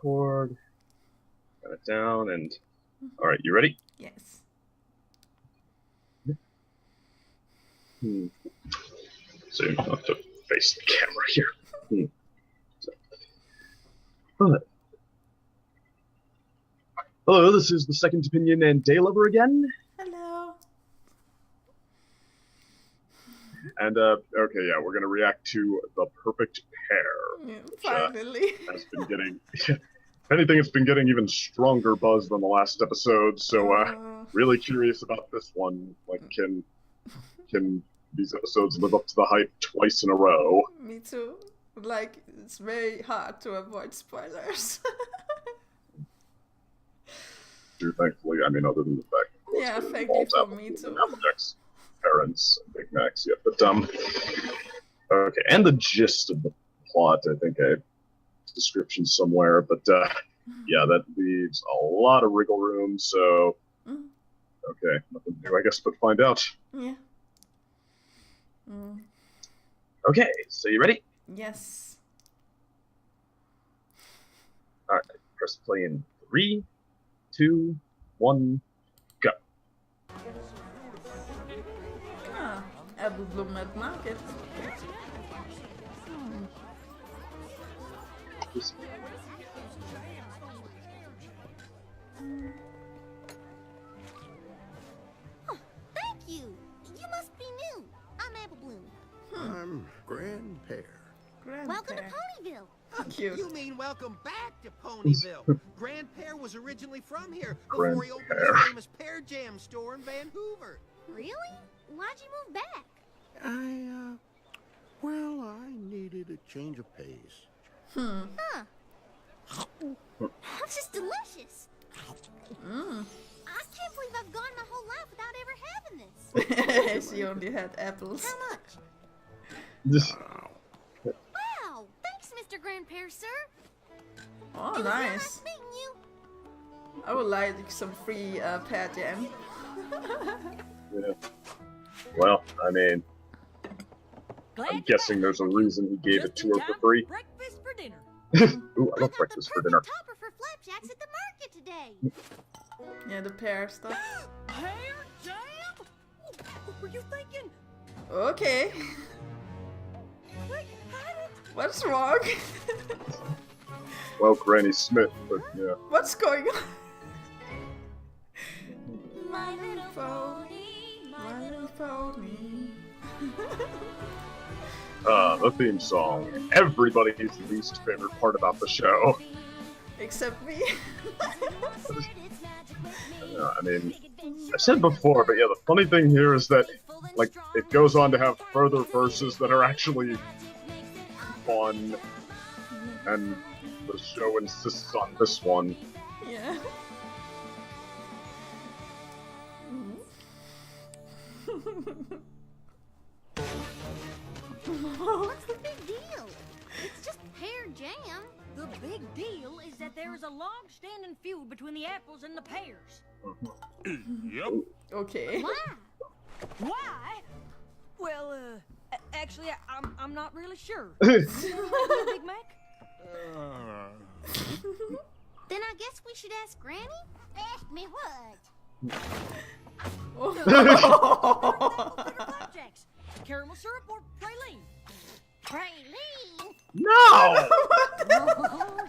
record. Got it down and... Alright, you ready? Yes. So you don't have to face the camera here. Alright. Hello, this is the Second Opinion and Daylover again. Hello. And, okay, yeah, we're gonna react to The Perfect Pear. Yeah, which, finally. has been getting... If anything, it's been getting even stronger buzz than the last episode, so, really curious about this one. Like, can these episodes live up to the hype twice in a row? Me too. Like, it's very hard to avoid spoilers. Thankfully, I mean, other than the fact that yeah, thankfully for me too. Applejack's parents and Big Macs, yeah, but okay, and the gist of the plot, I think I have description somewhere, but yeah, that leaves a lot of wriggle room. So, okay, nothing new, I guess, but find out. Yeah. Okay, so you ready? Yes. All right, press play in 3, 2, 1, go. Ah, apple bloom at market. Oh, thank you. You must be new. I'm Apple Bloom. I'm Grand Pear. Welcome to Ponyville. Cute. You mean welcome back to Ponyville? Grand Pear was originally from here before Grand he opened Pear. his famous pear jam store in Vancouver. Really? Why'd you move back? Well, I needed a change of pace. Huh. This is delicious. I can't believe I've gone my whole life without ever having this. She only had apples. How much? Wow. Wow. Thanks, Mr. Grand Pear, sir. Oh, It was real nice. nice meeting you. I would like some free pear jam. Yeah. Well, I mean, I'm guessing there's a reason he gave it to her for free. Breakfast for dinner. Ooh, I love got breakfast the for perfect dinner. topper for flapjacks at the market today. Yeah, the pear stuff. Pear jam? What were you thinking? Okay. Wait, had it. What's wrong? Well, Granny Smith, but yeah. What's going on? My little pony, my little pony. The theme song. Everybody's least favorite part about the show. Except me. I mean, I said before, but yeah, the funny thing here is that, like, it goes on to have further verses that are actually fun, and the show insists on this one. Yeah. What's the big deal? It's just pear jam. The big deal is that there is a long-standing feud between the apples and the pears. Yep. Okay. Why? Why? Well, actually, I'm not really sure. Then Big Mac? I guess we should ask Granny? Ask me what? Flapjacks. Caramel syrup or praline? Praline? No! Oh,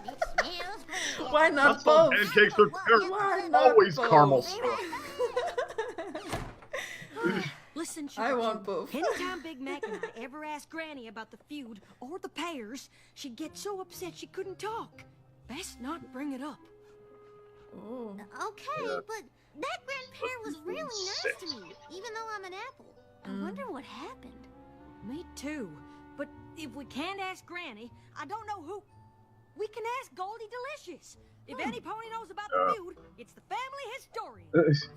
it smells great. Why not That's all both? pancakes are Why not always both? caramel syrup. Listen, I Sugar want Cube, both. Anytime Big Mac and I ever asked Granny about the feud or the pears, she'd get so upset she couldn't talk. Best not bring it up. Oh. Okay, Yeah. but that Grand Pear was really nice to me, even though I'm an apple. I wonder what happened. Me too. But if we can't ask Granny, I don't know who. We can ask Goldie Delicious. If any pony knows about the feud, it's the family historian.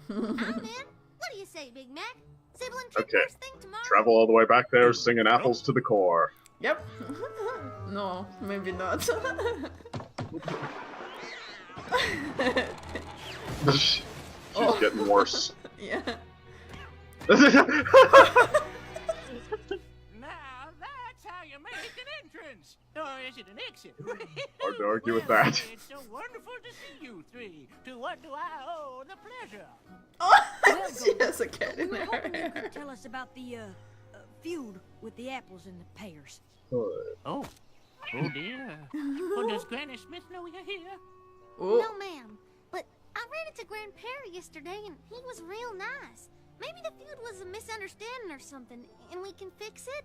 I'm in. What do you say, Big Mac? Sibling trip Okay. first thing tomorrow? Travel all the way back there, singing apples to the core. Yep. No, maybe not. She's getting worse. Yeah. Now that's how you make an entrance. Or is it an exit? Hard to argue with Well, that. It's so wonderful to see you three. To what do I owe the pleasure? Oh, she has a cat We in were her hoping you hair. could tell us about the feud with the apples and the pears. Oh dear. Well, does Granny Smith know you're here? Oh, No, ma'am. But I ran into Grandpa yesterday, and he was real nice. Maybe the feud was a misunderstanding or something, and we can fix it.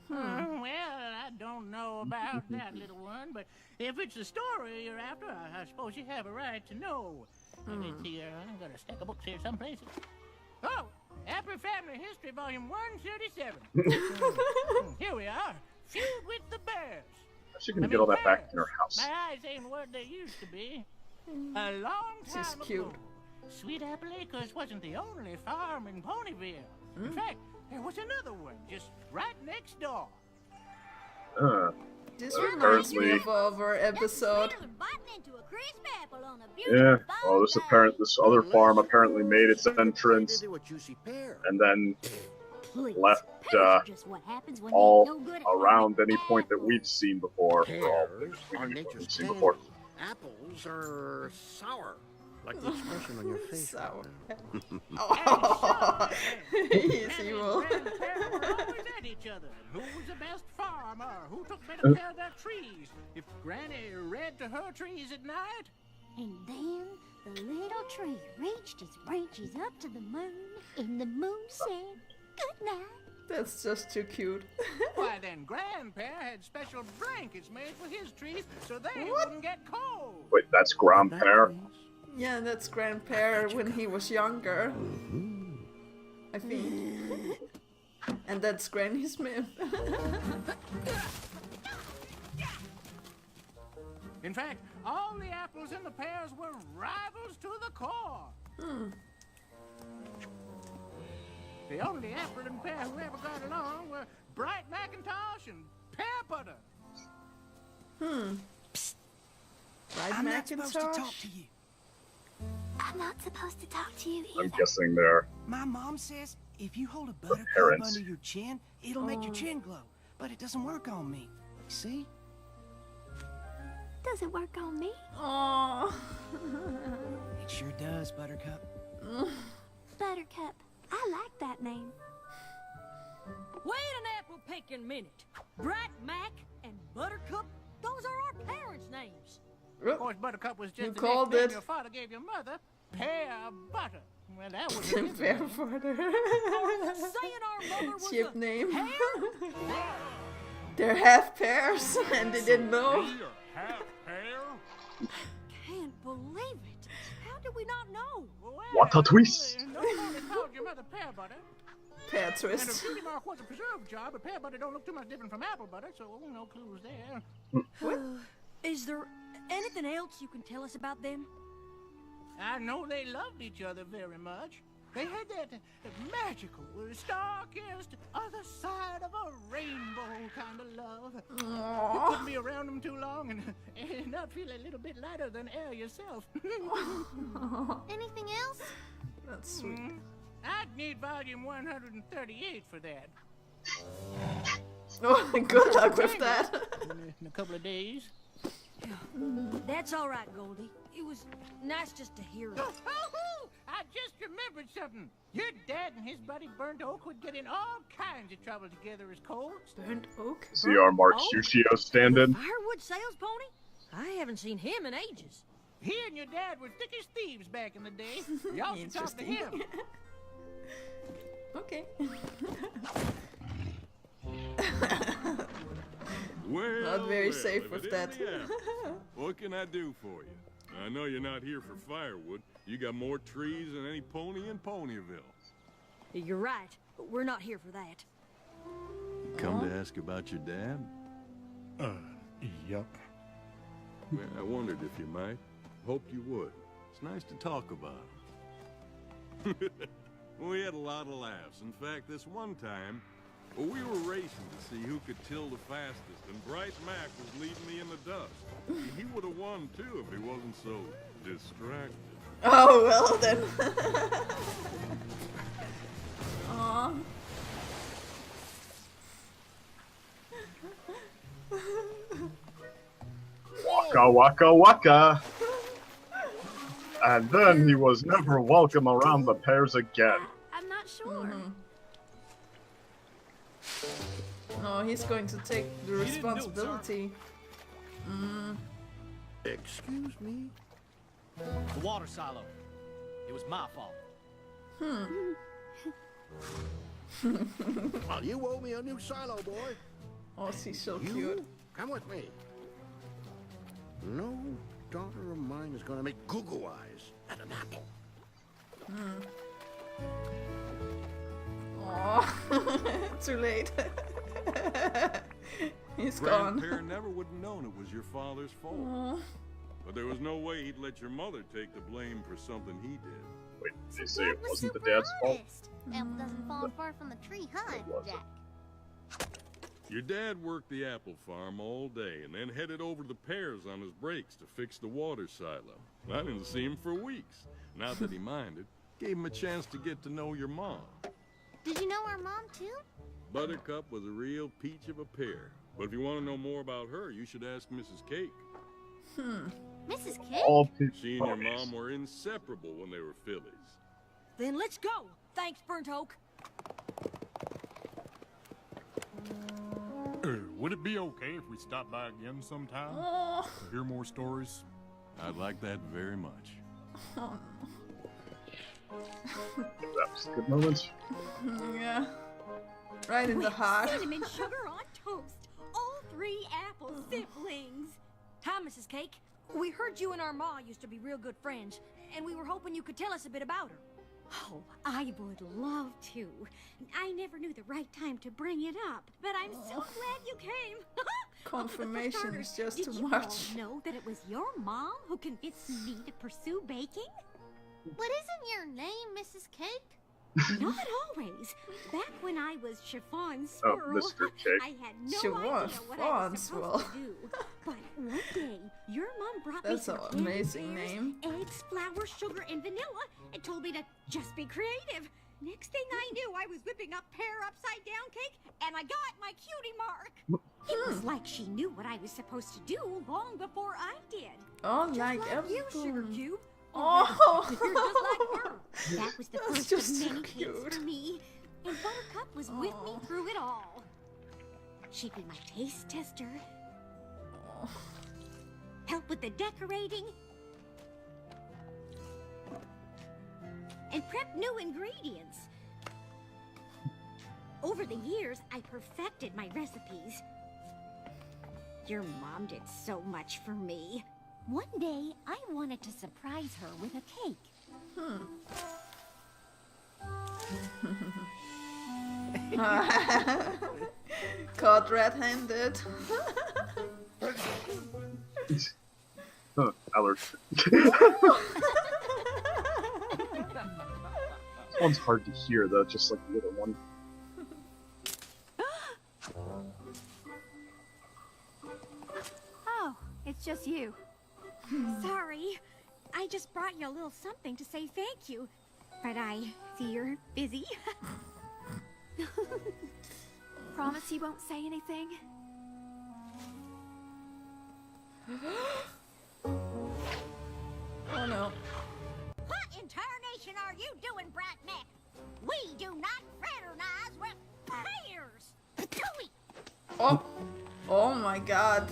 Well, I don't know about that, little one, but if it's the story you're after, I suppose you have a right to know. Let's see, I've got a stack of books here someplace. Oh, Apple Family History, Volume 137. Here we are. Feud with the Bears. How's she gonna get all that back in her house? My eyes ain't what they used to be. A long time She's ago, cute. Sweet Apple Acres wasn't the only farm in Ponyville. In fact, there was another one just right next door. this reminds me Apparently- of our episode. Sailor biting into a crisp apple on a Yeah. beautiful Well, this other farm apparently made its entrance Into a juicy pear. and then Please, left, pears are just what happens when you all ain't no good at around finding any point that apples. we've seen before. For all Pears we've are seen nature's before. candy. Apples are sour. Like the expression on your face. Sour. right now. Oh, he's Granny evil. and Grandpa were always at each other. Who was the best farmer? Who took better care of their trees? If Granny read to her trees at night, And then the little tree reached its branches up to the moon, and the moon said, "Good night." That's just too cute. why then Grandpa had special blankets made for his trees so they What? wouldn't get cold. Wait, that's Grandpa? Yeah, that's Grandpa when he was younger. I think. And that's Granny Smith. In fact, all the apples and the pears were rivals to the core. The only apple and pear who ever got along were Bright Macintosh and Pear Butter. Right, I'm not supposed to talk Macintosh? to you. I'm not supposed to talk to you I'm either. guessing they're My mom says if you hold a buttercup parents. under your chin, it'll make your chin glow. But it doesn't work on me. See? Does it work on me? Aww. It sure does, Buttercup. Buttercup. I like that name. Wait an apple picking minute. Bright Mac and Buttercup, those are our parents' names. Of course, Buttercup was just You the called nickname it. your father gave your mother, Pear Butter. Well, that was a Fair butter. Saying our mother was Chip a name. pear? They're half pears and they didn't know. Can't believe it. How did we not know? What a twist. No one only called your mother Pear Butter. Pear And a twist. cutie mark was a preserved jar, but pear butter don't look too much different from apple butter, so no clues there. Is there anything else you can tell us about them? I know they loved each other very much. They had that magical, star-kissed, other side of a rainbow kind of love. You Aww. couldn't be around them too long and not feel a little bit lighter than air yourself. Anything else? That's sweet. I'd need volume 138 for that. Oh, good luck with that. In a couple of days. That's all right, Goldie. It was nice just to hear it. I just remembered something. Your dad and his buddy Burnt Oak would get in all kinds of trouble together as colts. Burnt oak? see our Mark Oh. Sushio stand-in. Firewood sales pony? I haven't seen him in ages. He and your dad were thick as thieves back in the day. Y'all should talk to him. Okay. Well, Not very well, safe if with it that. isn't the apples, what can I do for you? I know you're not here for firewood. You got more trees than any pony in Ponyville. You're right, but we're not here for that. Come to ask about your dad? Yup. Well, I wondered if you might. Hoped you would. It's nice to talk about him. We had a lot of laughs. In fact, this one time, we were racing to see who could till the fastest, and Bright Mac was leading me in the dust. He would have won, too, if he wasn't so distracted. Oh, well then. Aww. Waka waka waka. And then he was never welcome around the pears again. I'm not sure. No, he's going to take the responsibility. Excuse me? The water silo. It was my fault. Well, you owe me a new silo, boy. Oh, she's so You cute. come with me. No daughter of mine is gonna make goo-goo eyes at an apple. Oh, too late. He's gone. Grandpa never would have known it was your father's fault. Aw. But there was no way he'd let your mother take the blame for something he did. Wait, did they say Dad it was wasn't the super dad's fault? honest. Apple doesn't fall far from the tree, huh, It wasn't. Jack? Your dad worked the apple farm all day and then headed over to the pears on his breaks to fix the water silo. I didn't see him for weeks. Not that he minded. Gave him a chance to get to know your mom. Did you know our mom, too? Buttercup was a real peach of a pear. But if you want to know more about her, you should ask Mrs. Cake. Mrs. Cake? All people. She and your mom were inseparable when they were fillies. Then let's go. Thanks, Burnt Oak. Would it be okay if we stop by again sometime? Oh. To hear more stories? I'd like that very much. Oh, That was a good moment. no. Yeah. Right in the With heart. cinnamon sugar on toast. All 3 apple siblings. Hi, Mrs. Cake. We heard you and our ma used to be real good friends, and we were hoping you could tell us a bit about her. Oh, I would love to. I never knew the right time to bring it up, but I'm so glad you came. Confirmation For starters, is just did too you much. all know that it was your mom who convinced me to pursue baking? What isn't your name, Mrs. Cake? Not always. Back when I was chiffon Oh, swirl, Mr. Cake. I had no Chiffon idea what I was swirl. supposed to do. But one day, your mom brought That's me an some candy amazing pears, name. eggs, flour, sugar, and vanilla, and told me to just be creative. Next thing I knew, I was whipping up pear upside down cake, and I got my cutie mark. It was like she knew what I was supposed to do long before I did. Oh, Just like you, Sugar everything. Cube. Oh. You're just like her. That was the That's first just of so many dates cute. for me. And Buttercup was with me Aw. through it all. She'd be my taste tester, help with the decorating, and prep new ingredients. Over the years, I perfected my recipes. Your mom did so much for me. One day, I wanted to surprise her with a cake. Caught red-handed. Huh, Allard. This one's hard to hear, though, just like the other one. Oh, it's just you. Sorry. I just brought you a little something to say thank you. But I see you're busy. Promise you won't say anything? Oh no. What in tarnation are you doing, Brat Neck? We do not fraternize with pears. Tooey! Oh. Oh my god.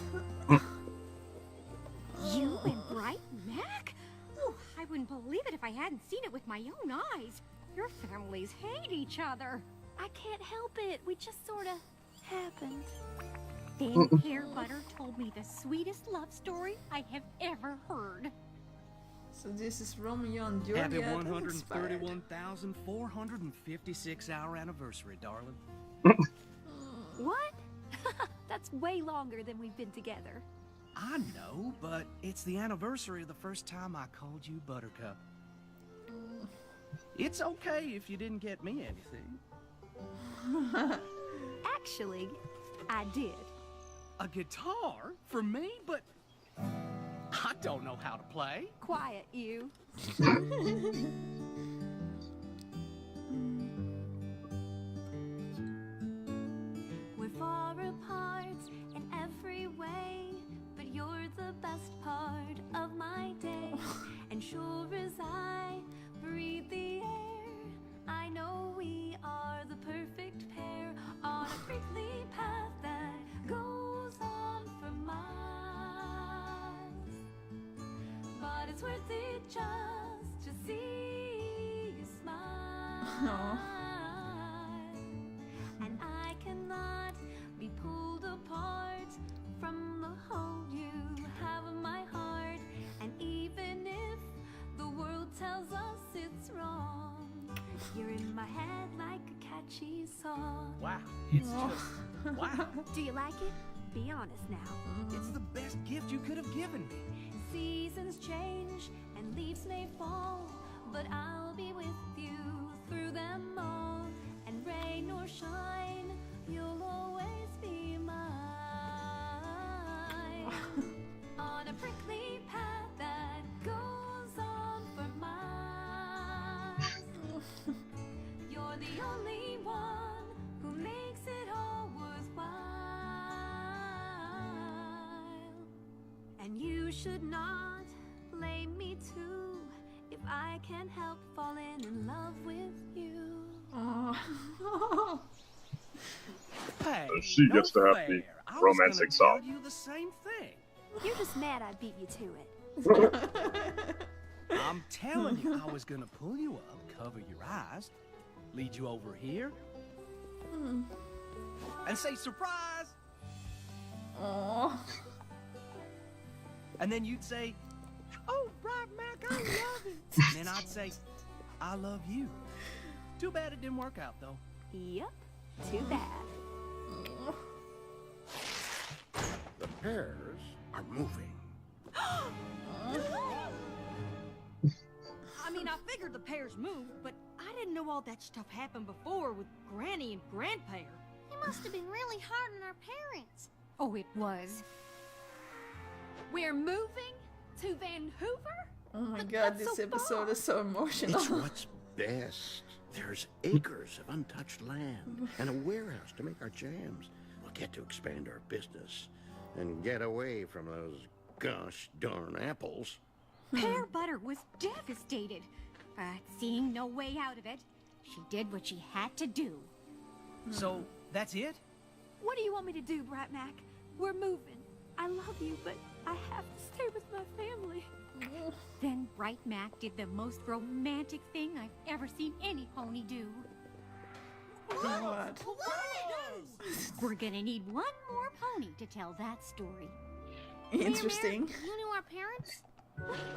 You and Bright Mac? Oh, I wouldn't believe it if I hadn't seen it with my own eyes. Your families hate each other. I can't help it. We just sort of happened. Then Pear Butter told me the sweetest love story I have ever heard. So this is Romeo and Juliet. Happy inspired. 131,456 hour anniversary, darling. What? That's way longer than we've been together. I know, but it's the anniversary of the first time I called you Buttercup. It's okay if you didn't get me anything. Actually, I did. A guitar for me, but I don't know how to play. Quiet, you. We're far apart in every way, but you're the the best part of my day. And sure as I breathe the air, I know we are the perfect pair on a prickly path that goes on for miles. But it's worth it just to see you smile. And I cannot be pulled apart from the hold you have in my heart. And even if the world tells us it's wrong, you're in my head like a catchy song. Wow, it's just wow. Do you like it? Be honest now. It's the best gift you could have given me. Seasons change and leaves may fall, but I'll be with you through them all. And rain or shine, you'll always be mine. On a prickly path that goes on for miles. You're the only one who makes it all worthwhile. And you should not blame me too if I can't help falling in love with you. Hey, She gets to have the fair. I was romantic gonna song. tell you the same thing. You're just mad I beat you to it. I'm telling you, I was gonna pull you up, cover your eyes, lead you over here, and say surprise. Aww. And then you'd say, "Oh, Bright Mac, I love it." And then I'd say, "I love you." Too bad it didn't work out, though. Yep, too bad. The pears are moving. I mean, I figured the pears moved, but I didn't know all that stuff happened before with Granny and Grandpa. It must have been really hard on our parents. Oh, it was. We're moving to Vancouver? Oh my But god, that's this so episode far. is so emotional. It's what's best. There's acres of untouched land and a warehouse to make our jams. We'll get to expand our business and get away from those gosh darn apples. Pear Butter was devastated, but seeing no way out of it, she did what she had to do. So, that's it? What do you want me to do, Bright Mac? We're moving. I love you, but I have to stay with my family. Then Bright Mac did the most romantic thing I've ever seen any pony do. What? We're gonna need one more pony to tell that story. Interesting. You knew our parents?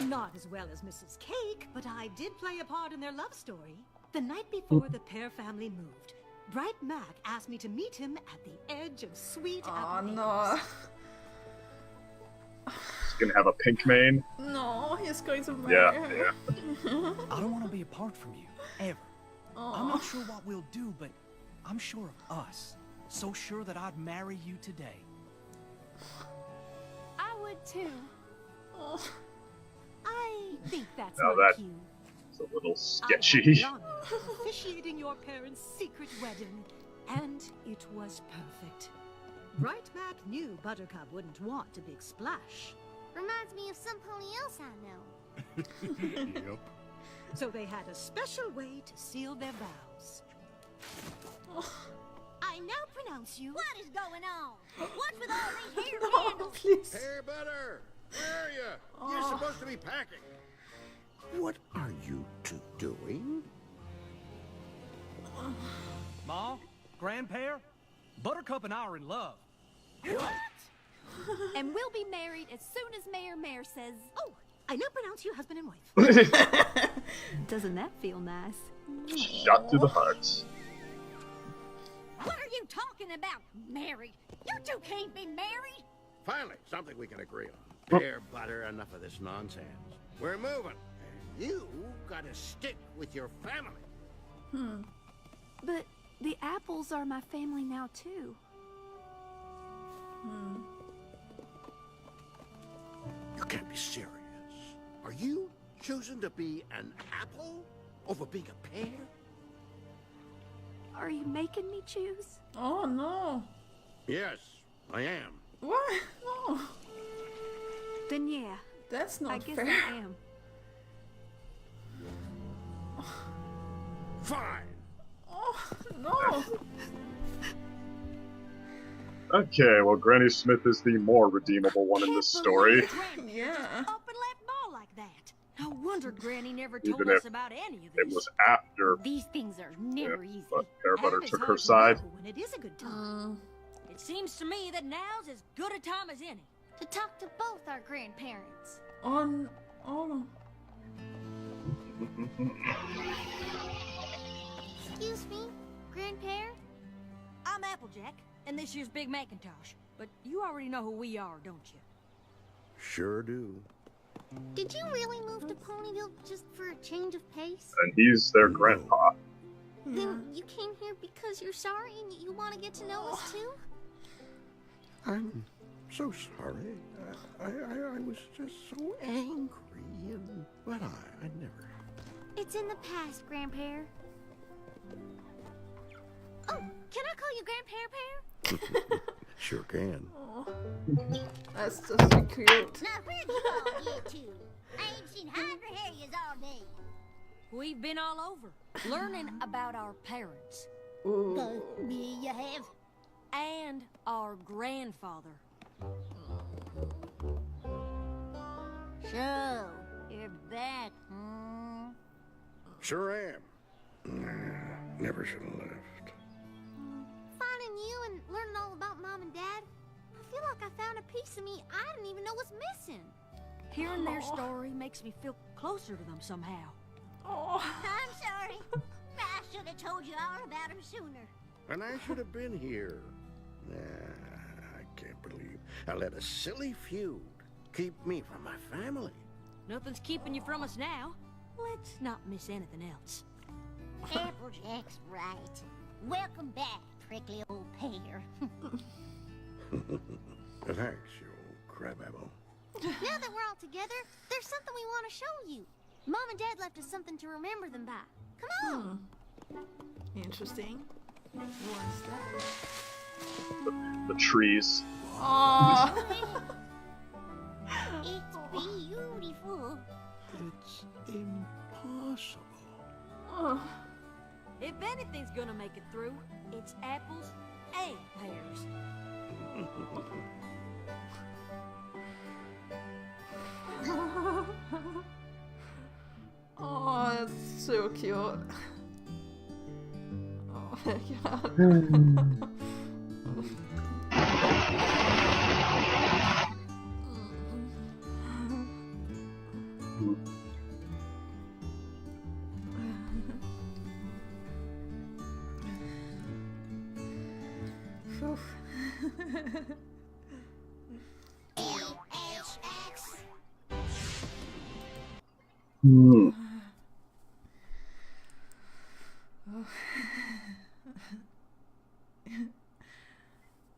Not as well as Mrs. Cake, but I did play a part in their love story. The night before the Pear family moved, Bright Mac asked me to meet him at the edge of sweet Oh apple no. acres. He's gonna have a pink mane. No, he's going to Yeah, marry her. yeah. I don't want to be apart from you, ever. I'm not sure what we'll do, but I'm sure of us. So sure that I'd marry you today. I would too. I think that's Now my that- cue. It's a little I sketchy. had the honor of officiating your parents' secret wedding, and it was perfect. Bright Mac knew Buttercup wouldn't want a big splash, Reminds me of some pony else I know. Yep. so they had a special way to seal their vows. I now pronounce you. What is going on? What's with all these hair No, candles? please. Pear Butter, where are you? You're supposed to be packing. What are you two doing? Ma, Grandpa, Buttercup and I are in love. And we'll be married as soon as Mayor Mare says, Oh, I now pronounce you husband and wife. doesn't that feel nice? Shot to the heart. What are you talking about, married? You two can't be married. Finally, something we can agree on. Pear Butter, enough of this nonsense. We're moving. And you gotta stick with your family. But the apples are my family now too. You can't be serious. Are you choosing to be an apple over being a pear? Are you making me choose? Oh no. Yes, I am. What? No. Then yeah, That's not I guess fair. I am. Fine. Oh, no. Okay, well, Granny Smith is the more redeemable one in this story. Granny Yeah. just up and left Ma like that. No wonder Granny never told Even us if about any of It this. was after These things are never easy. but Pear Butter And it's took her hard to side. know when it is a good time. It seems to me that now's as good a time as any. To talk to both our grandparents. On. Excuse me, Grandpa? I'm Applejack, and this year's Big Macintosh. But you already know who we are, don't you? Sure do. Did you really move to Ponyville just for a change of pace? And he's their grandpa. Then you came here because you're sorry and you want to get to know us too? I'm so sorry. I was just so angry, but I never. It's in the past, Grandpa. Oh, can I call you Grandpa Pear? Sure can. That's just so cute. Now where'd you all get to? I ain't seen hydra harriers all day. We've been all over, learning about our parents. Me you have? And our grandfather. So, you're back, hmm? Sure am. Never should have left. Finding you and learning all about Mom and Dad, I feel like I found a piece of me I didn't even know was missing. Hearing their story makes me feel closer to them somehow. Oh. I'm sorry. I should have told you all about him sooner. And I should have been here. I can't believe I let a silly feud keep me from my family. Nothing's keeping you from us now. Let's not miss anything else. Applejack's right. Welcome back, prickly old pear. Thanks, you old crabapple. Now that we're all together, there's something we want to show you. Mom and Dad left us something to remember them by. Come on. Interesting. What's that? The trees. Oh. It's beautiful. It's impossible. Oh. If anything's gonna make it through, it's apples and pears. Oh, that's so cute. Oh my god.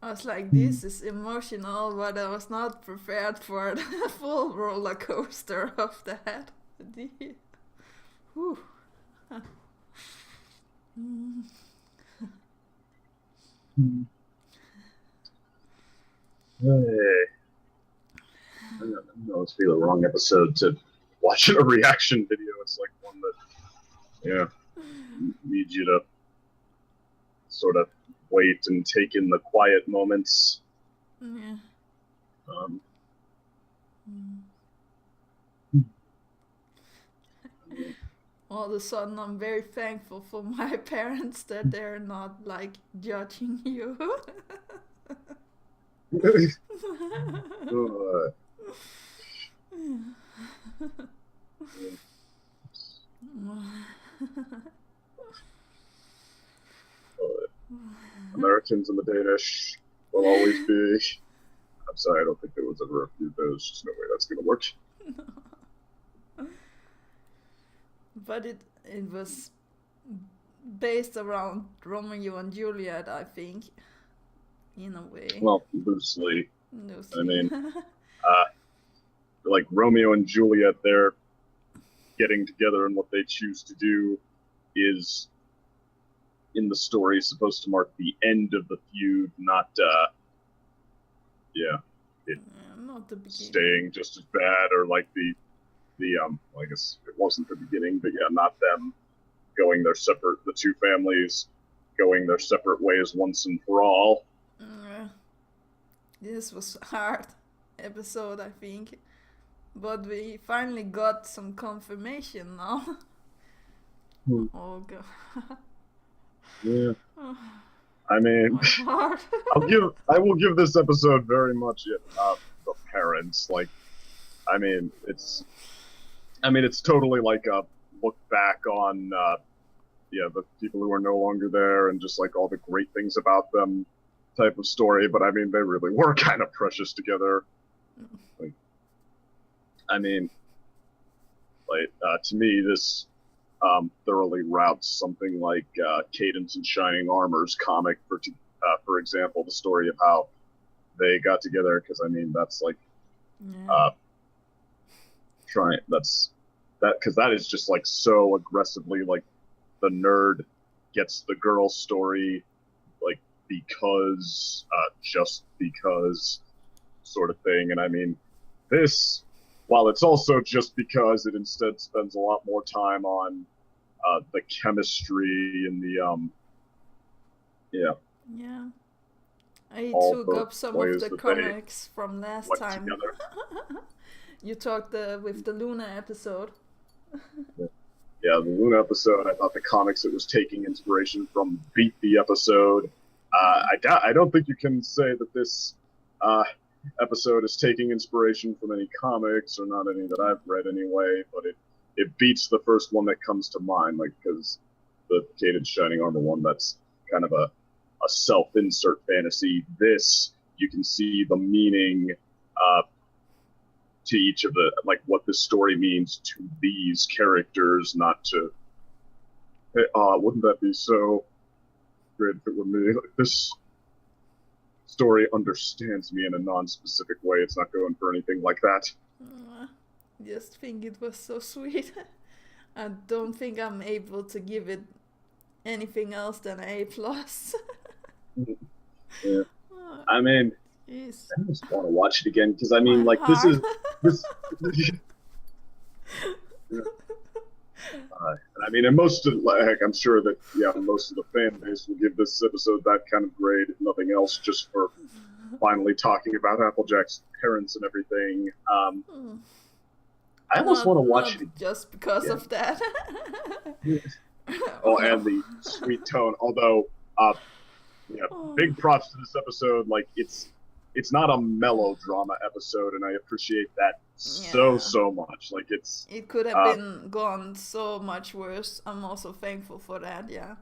I was like, this is emotional, but I was not prepared for the full roller coaster of that. Whew. Hey. I know it's be the wrong episode to watch a reaction video. It's like one that, needs you to sort of wait and take in the quiet moments. Yeah. All of a sudden, I'm very thankful for my parents that they're not like judging you. Americans and the Danish will always be. I'm sorry, I don't think there was ever a few. There's just no way that's gonna work. But it was based around Romeo and Juliet, I think, in a way. Well, loosely. Loosely. I mean, like Romeo and Juliet, they're getting together, and what they choose to do is, in the story, supposed to mark the end of the feud, not, Not the beginning. staying just as bad, or like the well, I guess it wasn't the beginning, but yeah, not them going their separate, the two families going their separate ways once and for all. This was a hard episode, I think, but we finally got some confirmation now. Oh god. Yeah. I mean, Hard. I will give this episode very much the parents. Like, I mean, it's totally like a look back on the people who are no longer there and just like all the great things about them type of story. But I mean, they really were kind of precious together. Like, I mean, like to me, this thoroughly routes something like Cadence and Shining Armor's comic, for example, the story of how they got together. Because I mean, that's like because that is just like so aggressively like the nerd gets the girl story, like because just because sort of thing. And I mean, this, while it's also just because, it instead spends a lot more time on the chemistry and the Yeah. I all took the up some ways of the that comics from last went time. together. You talked with the Luna episode. Yeah, the Luna episode, I thought the comics it was taking inspiration from beat the episode. I don't think you can say that this episode is taking inspiration from any comics, or not any that I've read anyway, but it beats the first one that comes to mind, like, because the Cadence Shining Armor one, that's kind of a self-insert fantasy. This, you can see the meaning to each of the, like, what this story means to these characters, not to, hey, wouldn't that be so great if it were me? Like, this story understands me in a non-specific way. It's not going for anything like that. Just think it was so sweet. I don't think I'm able to give it anything else than A+. Yeah. I mean, Jeez. I just want to watch it again, because I mean, like, this is yeah. And I mean, and most of, like, I'm sure that most of the fan base will give this episode that kind of grade, if nothing else, just for finally talking about Applejack's parents and everything. I almost want to watch it just because of that. And the sweet tone. Although, big props to this episode. Like, it's not a melodrama episode, and I appreciate that so much. Like, it could have been gone so much worse. I'm also thankful for that. Yeah.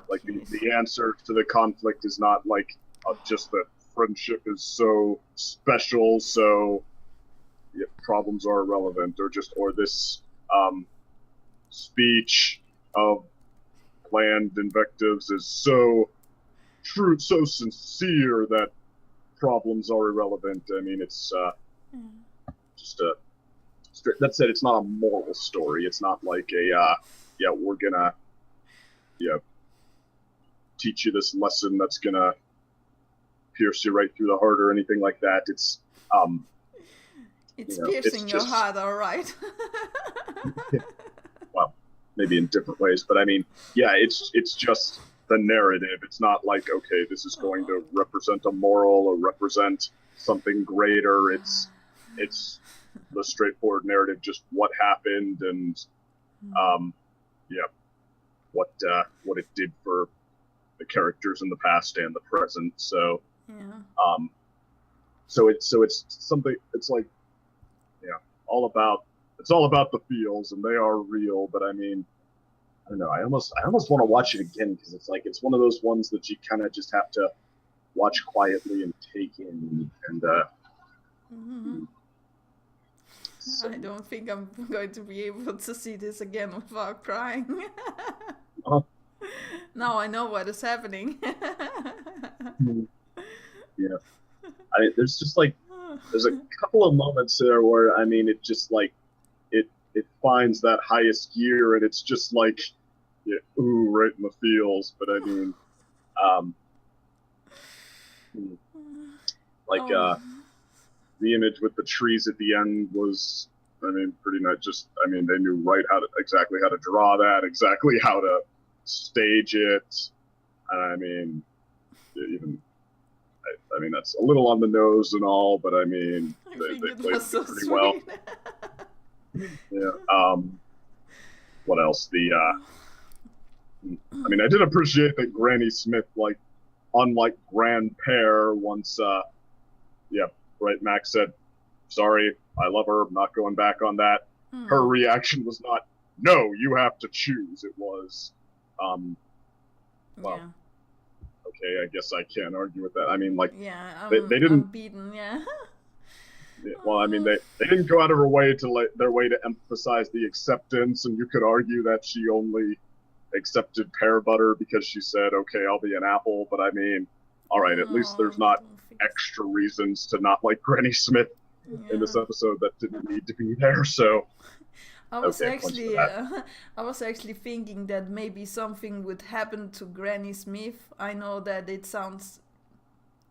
Like the answer to the conflict is not like just that friendship is so special, so problems are irrelevant, or this speech of planned invectives is so true, so sincere that problems are irrelevant. I mean, it's just that said, it's not a moral story. It's not like we're gonna teach you this lesson that's gonna pierce you right through the heart or anything like that. It's piercing your heart, all right. Well, maybe in different ways, but I mean, it's just the narrative. It's not like, okay, this is going to represent a moral or represent something greater. It's the straightforward narrative, just what happened and what it did for the characters in the past and the present. So so it's something. It's like all about the feels, and they are real. But I mean, I don't know. I almost want to watch it again, because it's like it's one of those ones that you kind of just have to watch quietly and take in. And I don't think I'm going to be able to see this again without crying. Now I know what is happening. I mean, there's a couple of moments there where, I mean, it just like it finds that highest gear, and it's just like right in the feels. But I mean, the image with the trees at the end was, I mean, pretty much just, I mean, they knew exactly how to draw that, exactly how to stage it. I mean, even, I mean, that's a little on the nose and all, but I mean, they played it so pretty sweet. well. Yeah. What else? I mean, I did appreciate that Granny Smith, like, unlike Grand Pear, once, right, Max said, sorry, I love her, I'm not going back on that. Her reaction was not, no, you have to choose. It was, well, okay, I guess I can't argue with that. I mean, like, they didn't... I'm beaten, yeah. Well, I mean, they didn't go out of their way to emphasize the acceptance, and you could argue that she only accepted pear butter because she said, okay, I'll be an apple, but I mean, all right, at least there's not extra reasons to not like Granny Smith in this episode that didn't need to be there, so... I was actually thinking that maybe something would happen to Granny Smith. I know that it sounds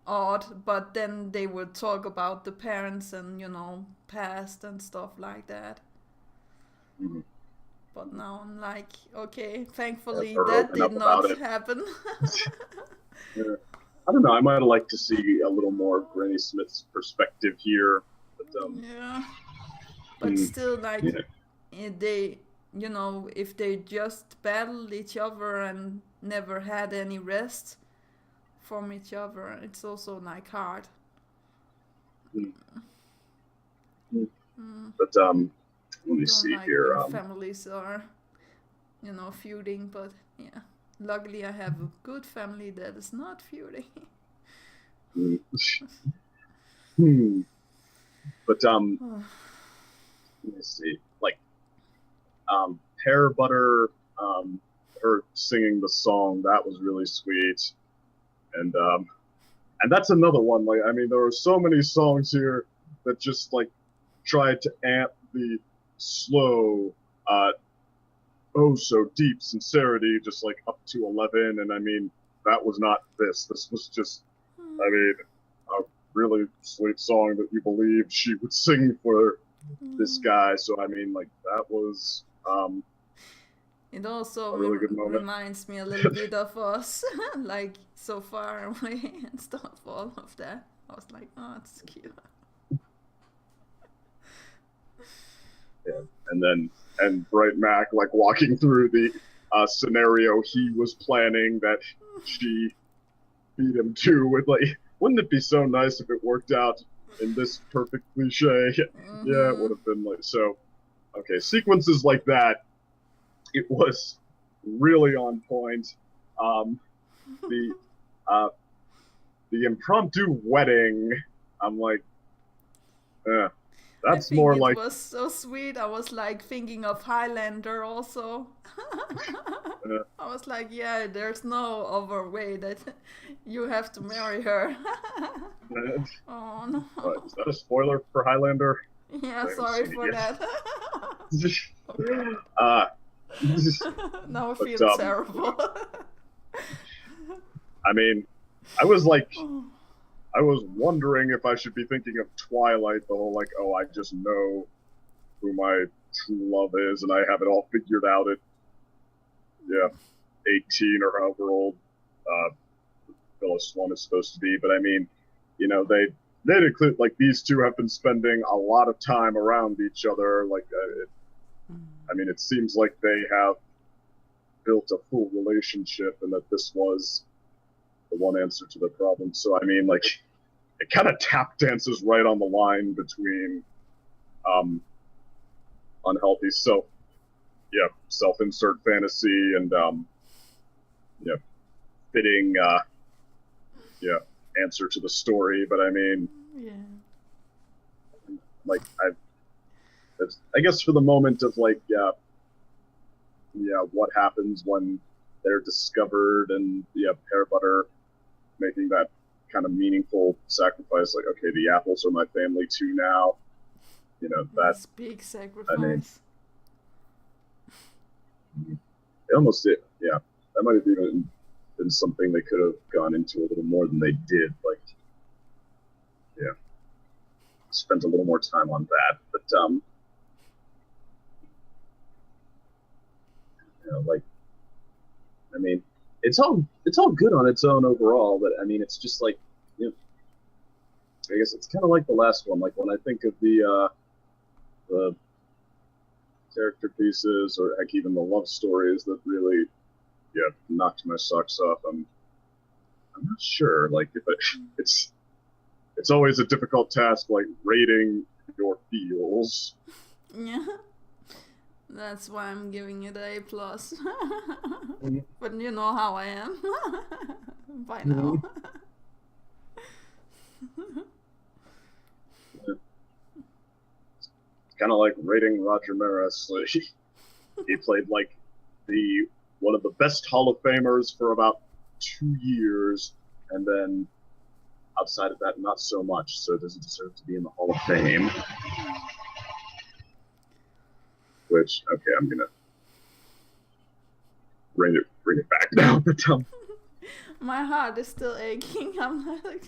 odd, but then they would talk about the parents and, you know, past and stuff like that. Mm-hmm. But now I'm like, okay, thankfully that did not happen. Yeah. I don't know, I might have liked to see a little more of Granny Smith's perspective here. But, but still, like, they, you know, if they just battled each other and never had any rest from each other, it's also, like, hard. But, let me see here. Families are, you know, feuding, but yeah. Luckily, I have a good family that is not feuding. But, let me see. Like, Pear Butter, her singing the song, that was really sweet. And that's another one. Like, I mean, there were so many songs here that just, like, tried to amp the slow, so deep sincerity, just like up to 11. And I mean, that was not this. This was just, I mean, a really sweet song that you believed she would sing for this guy. So I mean, like, that was it also a really good moment. Reminds me a little bit of us, like, so far away and stuff. All of that. I was like, oh, it's cute. Yeah, and Bright Mac, like, walking through the scenario he was planning that she beat him to with, like, wouldn't it be so nice if it worked out in this perfect cliche? Yeah, it would have been like, so, okay, sequences like that, it was really on point. The impromptu wedding, I'm like, that's more like... It was so sweet. I was like thinking of Highlander also. I was like, yeah, there's no other way that you have to marry her. Oh no. What, is that a spoiler for Highlander? Yeah, sorry for that. Now I feel terrible. I mean, I was wondering if I should be thinking of Twilight, the whole, like, oh, I just know who my true love is, and I have it all figured out at, 18 or however old Phyllis One is supposed to be. But I mean, you know, they include, like, these two have been spending a lot of time around each other. Like, I mean, it seems like they have built a full relationship, and that this was the one answer to the problem. So I mean, like, it kind of tap dances right on the line between unhealthy self-insert fantasy and fitting answer to the story. But I mean, like, I guess for the moment of, like, what happens when they're discovered, and Pear Butter making that kind of meaningful sacrifice, like, okay, the apples are my family too now. You know, that's big sacrifice. I mean, it almost did, that might have even been something they could have gone into a little more than they did. Like, spent a little more time on that. But you know, like, I mean, it's all good on its own overall. But I mean, it's just like, you know, I guess it's kind of like the last one. Like when I think of the character pieces, or heck, even the love stories that really, yeah, knocked my socks off. I'm not sure. Like if it's always a difficult task, like rating your feels. Yeah. That's why I'm giving it A+. But you know how I am by now. It's kind of like rating Roger Maris. Like, he played like one of the best Hall of Famers for about 2 years, and then outside of that, not so much. So doesn't deserve to be in the Hall of Fame. Which, okay, I'm gonna bring it back now. But my heart is still aching. I'm like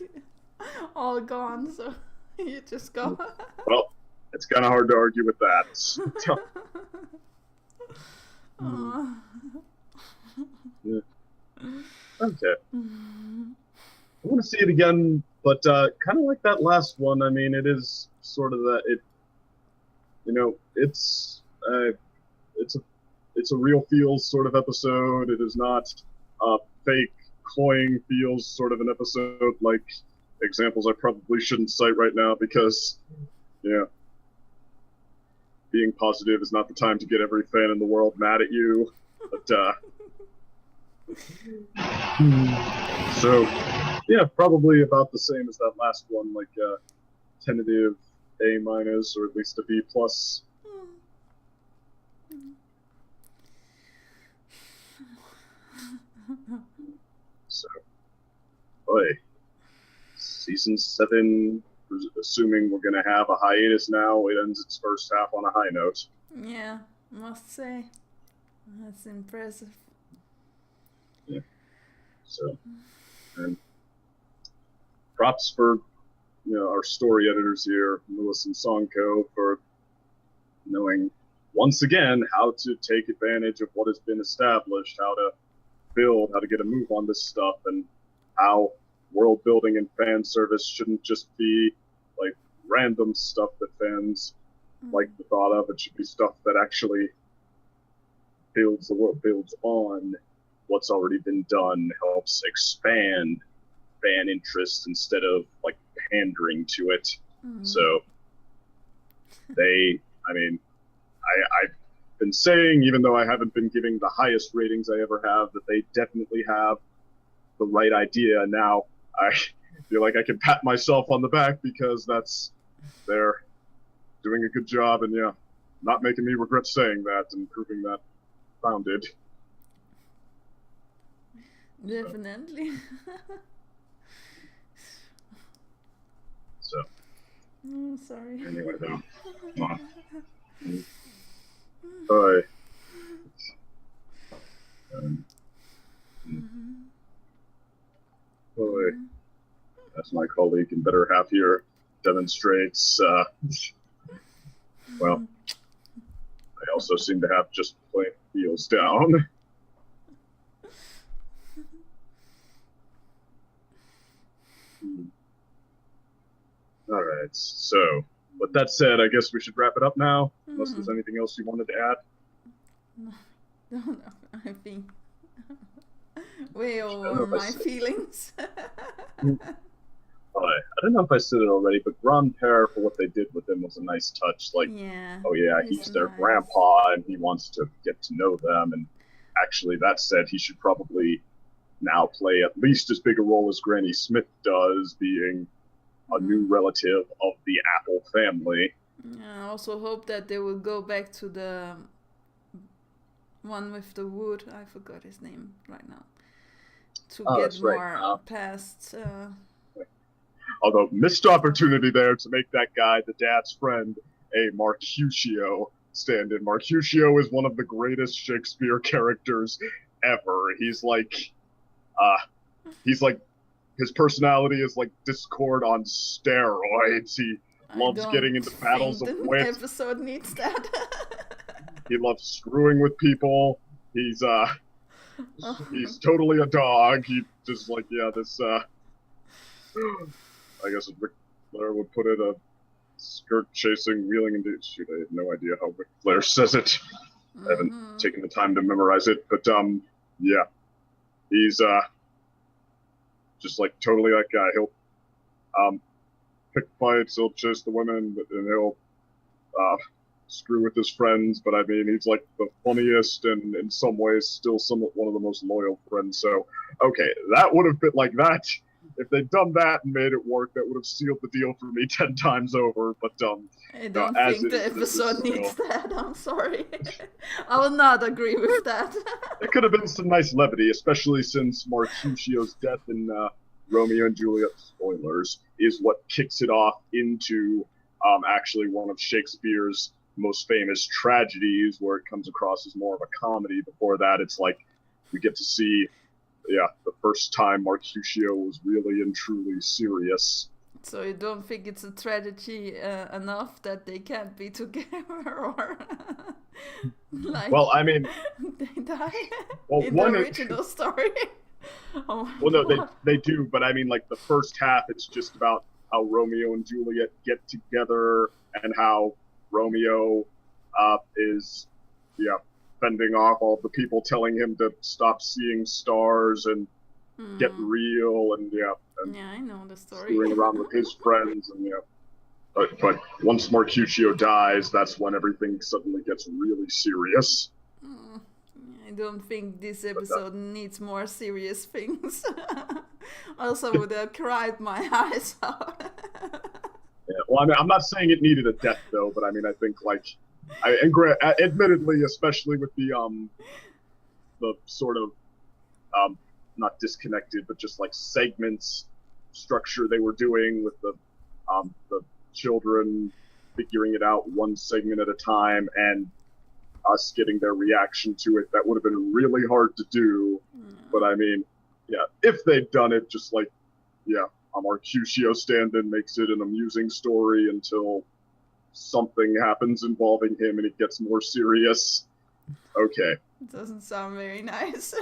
all gone, so you just go. Well, it's kind of hard to argue with that. Yeah. Okay. I want to see it again, but kind of like that last one. I mean, it is sort of that. You know, it's a real feels sort of episode. It is not fake cloying feels sort of an episode, like examples I probably shouldn't cite right now because, yeah, being positive is not the time to get every fan in the world mad at you. But so yeah, probably about the same as that last one, like tentative A-, or at least a B+. So, boy, season 7, assuming we're gonna have a hiatus now, it ends its first half on a high note. Yeah, must say. That's impressive. Yeah. So, and props for, you know, our story editors here, Lewis and Sonko, for knowing once again how to take advantage of what has been established, how to build, how to get a move on this stuff, and how world building and fan service shouldn't just be like random stuff that fans like the thought of. It should be stuff that actually builds the world, builds on what's already been done, helps expand fan interest instead of like pandering to it. So I've been saying, even though I haven't been giving the highest ratings I ever have, that they definitely have the right idea. Now I feel like I can pat myself on the back because they're doing a good job, and yeah, not making me regret saying that and proving that founded. Definitely. So. Sorry. Anyway, though. Boy. Boy. As my colleague and better half here demonstrates, well, I also seem to have just plain feels down. All right, so with that said, I guess we should wrap it up now, unless there's anything else you wanted to add. No, I think way over my feelings. I don't know if I said it already, but Grand Pear, for what they did with him, was a nice touch. Like, yeah, oh yeah, he's their grandpa, and he wants to get to know them. And actually, that said, he should probably now play at least as big a role as Granny Smith does, being a new relative of the Apple family. Yeah, I also hope that they will go back to the one with the wood. I forgot his name right now. To get more past. Although, missed opportunity there to make that guy, the dad's friend, a Mercutio stand-in. Mercutio is one of the greatest Shakespeare characters ever. He's like, his personality is like Discord on steroids. loves getting into battles of the wit. episode needs that. He loves screwing with people. He's totally a dog. He just like, yeah, this I guess Ric Flair would put it, a skirt chasing, wheeling into, shoot, I have no idea how Ric Flair says it. I haven't taken the time to memorize it, but yeah. He's just like totally that guy. He'll pick fights, he'll chase the women, and he'll screw with his friends, but I mean, he's like the funniest and in some ways still somewhat one of the most loyal friends. So, okay, that would have been like that. If they'd done that and made it work, that would have sealed the deal for me 10 times over. But I don't think the episode needs that. I'm sorry. I will not agree with that. It could have been some nice levity, especially since Mercutio's death in Romeo and Juliet, spoilers, is what kicks it off into actually one of Shakespeare's most famous tragedies, where it comes across as more of a comedy. Before that, it's like we get to see, the first time Mercutio was really and truly serious. So you don't think it's a tragedy enough that they can't be together, or like? Well, I mean, they die in the original story. Oh well, no, they do, but I mean, like the first half, it's just about how Romeo and Juliet get together and how Romeo is, fending off all the people telling him to stop seeing stars and get real, and I know the story. Screwing around with his friends, and but once Mercutio dies, that's when everything suddenly gets really serious. I don't think this episode needs more serious things. Also, would have cried my eyes out. Well, I mean, I'm not saying it needed a death though, but I mean, I think like, admittedly, especially with the sort of not disconnected, but just like segments structure they were doing with the children figuring it out one segment at a time, and us getting their reaction to it, that would have been really hard to do. But I mean, if they'd done it just like, a Mercutio stand-in makes it an amusing story until something happens involving him and it gets more serious. Okay. It doesn't sound very nice.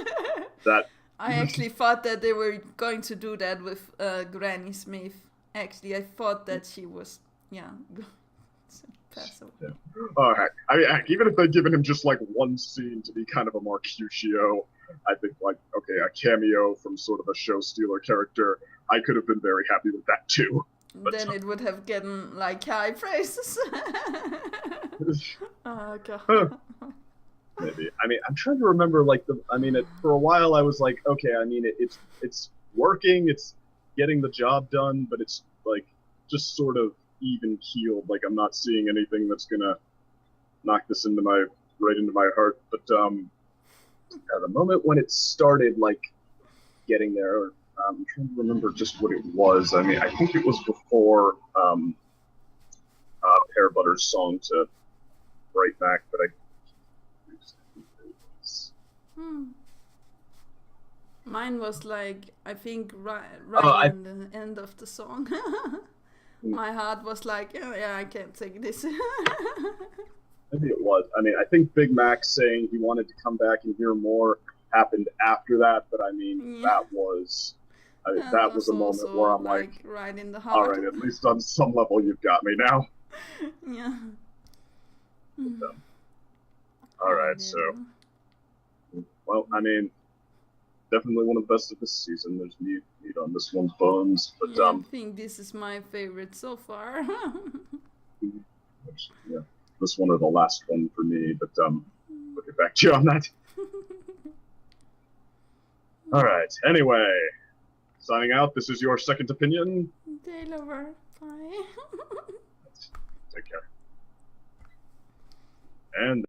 I actually thought that they were going to do that with Granny Smith. Actually, I thought that she was, pass away. Yeah. Oh, heck. I mean, heck, even if they'd given him just like one scene to be kind of a Mercutio, I think like, okay, a cameo from sort of a show stealer character, I could have been very happy with that too. But then it would have gotten like high praises. Oh god. Maybe. I mean, I'm trying to remember like for a while I was like, okay, I mean it's working, it's getting the job done, but it's like just sort of even keeled. Like I'm not seeing anything that's gonna knock this right into my heart. But at the moment when it started like getting there, I'm trying to remember just what it was. I mean, I think it was before Pear Butter's song to Right Back, but Mine was like, I think right in the end of the song. My heart was like, I can't take this. Maybe it was. I mean, I think Big Mac saying he wanted to come back and hear more happened after that, but I mean, that was a moment where I'm like, right in the heart. All right, at least on some level you've got me now. Yeah. All right, so, well, I mean, definitely one of the best of this season. There's meat on this one's bones, but I think this is my favorite so far. This one or the last one for me, but we'll get back to you on that. All right. Anyway, signing out. This is your second opinion. Daylover. Bye. Take care. And